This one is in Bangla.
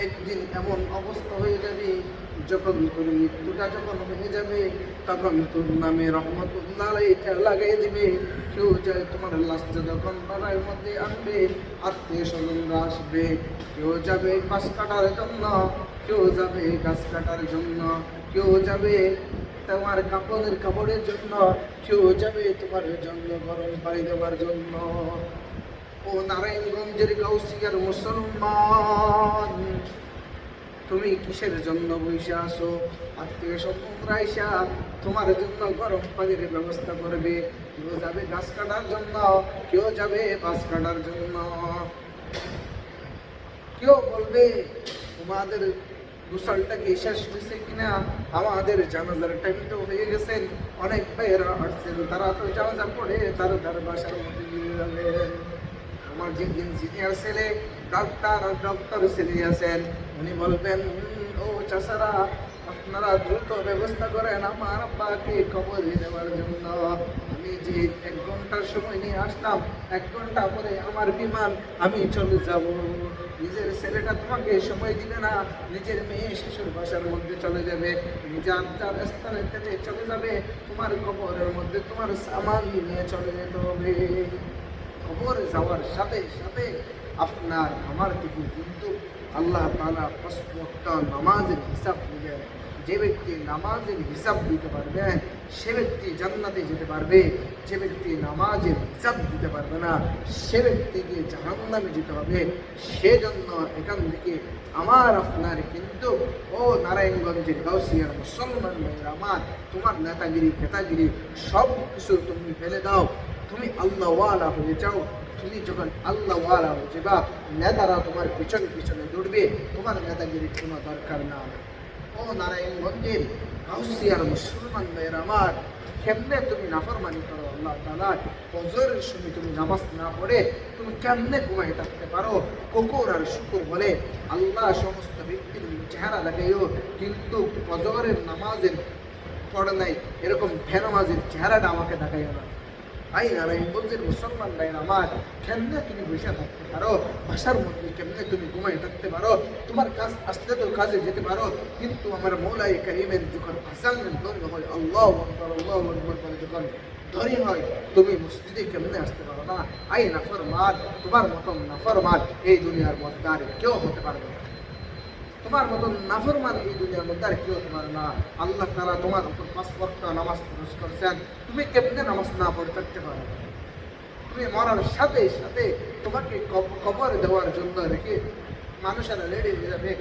একদিন এমন অবস্থা হয়ে যাবে, যখন তোর মৃত্যুটা যখন হয়ে যাবে, তখন তোর নামে রহমতুল্লাহ এটা লাগাই দিবে। কেউ যায় তোমার লাশটা যখন লড়াইয়ের মধ্যে আনবে, আত্মীয় স্বজনরা আসবে, কেউ যাবে পাশ কাটার জন্য, কেউ যাবে গাছ কাটার জন্য, কেউ যাবে তোমার কাপড়ের জন্য, কেউ যাবে তোমার জন্য গরম পানি দেওয়ার জন্য। ও নারায়ণগঞ্জের গাউসিয়ার মুসলমান, তুমি কিসের জন্য বসে আসো? আত্মীয় স্বজনরা আইসা তোমার জন্য গরম পানির ব্যবস্থা করবে। কেউ যাবে গাছ কাটার জন্য, কেউ যাবে বাস কাটার জন্য, কেউ বলবে তোমাদের গোসলটা কি শেষ হয়েছে কিনা, আমাদের জানাজার টাইমটা হয়ে গেছেন, অনেক ভাইয়েরা আসছেন, তারা তো জানাজা পড়ে তার বাসার মধ্যে নিয়ে যাবেন। আমার যে ইঞ্জিনিয়ার ছেলে, ডক্টর ছেলে আছেন, উনি বলবেন ও চাচারা, আপনারা দ্রুত ব্যবস্থা করেন আমার আব্বাকে কবরে দেওয়ার জন্য। আমি যে 1 ঘন্টার সময় নিয়ে আসলাম, 1 ঘন্টা পরে আমার বিমান, আমি চলে যাব। নিজের ছেলেটা তোমাকে সময় দিবে না, নিজের মেয়ে শিশুর বাসার মধ্যে চলে যাবে, নিজের যার স্থানের কাছে চলে যাবে, তোমার কবরের মধ্যে তোমার সামান নিয়ে চলে যেতে হবে। কবরে যাওয়ার সাথে সাথে আপনার আমার থেকে কিন্তু আল্লাহ তাআলা ৫ ওয়াক্ত নামাজের হিসাব নেবেন। যে ব্যক্তি নামাজের হিসাব দিতে পারবে সে ব্যক্তি জান্নাতে যেতে পারবে, যে ব্যক্তি নামাজের হিসাব দিতে পারবে না সে ব্যক্তিকে জাহান্নামে যেতে হবে। সেজন্য এখান থেকে আমার আপনার কিন্তু ও নারায়ণগঞ্জের গাউসিয়ার মুসলমান ভাইয়েরা আমার, তোমার নেতাগিরি খেতাগিরি সব কিছু তুমি ফেলে দাও, তুমি আল্লাহওয়ালা হয়ে যাও। তুমি যখন আল্লাহওয়ালা হয়ে যাবা, নেতারা তোমার পিছনে পিছনে দৌড়বে, তোমার নেতাগিরির কোনো দরকার না। ও নারায়ণগঞ্জের গাউসিয়ার মুসলমান ভাইয়ের আমার, কেমনে তুমি নাফরমানি করো আল্লাহ তাআলা? ফজরের সময় তুমি নামাজ না পড়ে তুমি কেমনে ঘুমাই থাকতে পারো? কুকুর আর শুকুর বলে আল্লাহ সমস্ত ব্যক্তির চেহারা দেখাইও, কিন্তু ফজরের নামাজের পড়ে নাই এরকম বেনামাজের চেহারাটা আমাকে দেখাইও না। আই নারায়ণগঞ্জের মুসলমান ভাই আমার, কেমনে তুমি বসে থাকতে পারো? বাসার মধ্যে কেমনে তুমি ঘুমাই থাকতে পারো? তোমার কাজ আসলে তো কাজে যেতে পারো, কিন্তু আমার মৌলাই কারিমের যখন আসানের দ্বন্দ্ব হয়, আল্লাহু আকবার বলে যখন ধরি হয়, তুমি মসজিদে কেমনে আসতে পারো না? আই নাফরমান, তোমার মতন নাফরমান এই দুনিয়ার মধ্যে আর কেউ হতে পারবে না। তোমার মতন নাফরমান এই দুনিয়ার মধ্যে আর কেউ হতে পারে না। আল্লাহ তাআলা তোমার উপর ৫ ওয়াক্ত নামাজ ফরজ করেছেন, তুমি কেমনে নামাজ না পড়ে থাকতে পারো? তুমি মরার সাথে সাথে তোমাকে কবর দেওয়ার জন্য রেখে মানুষেরা রেডি হয়ে যাবে,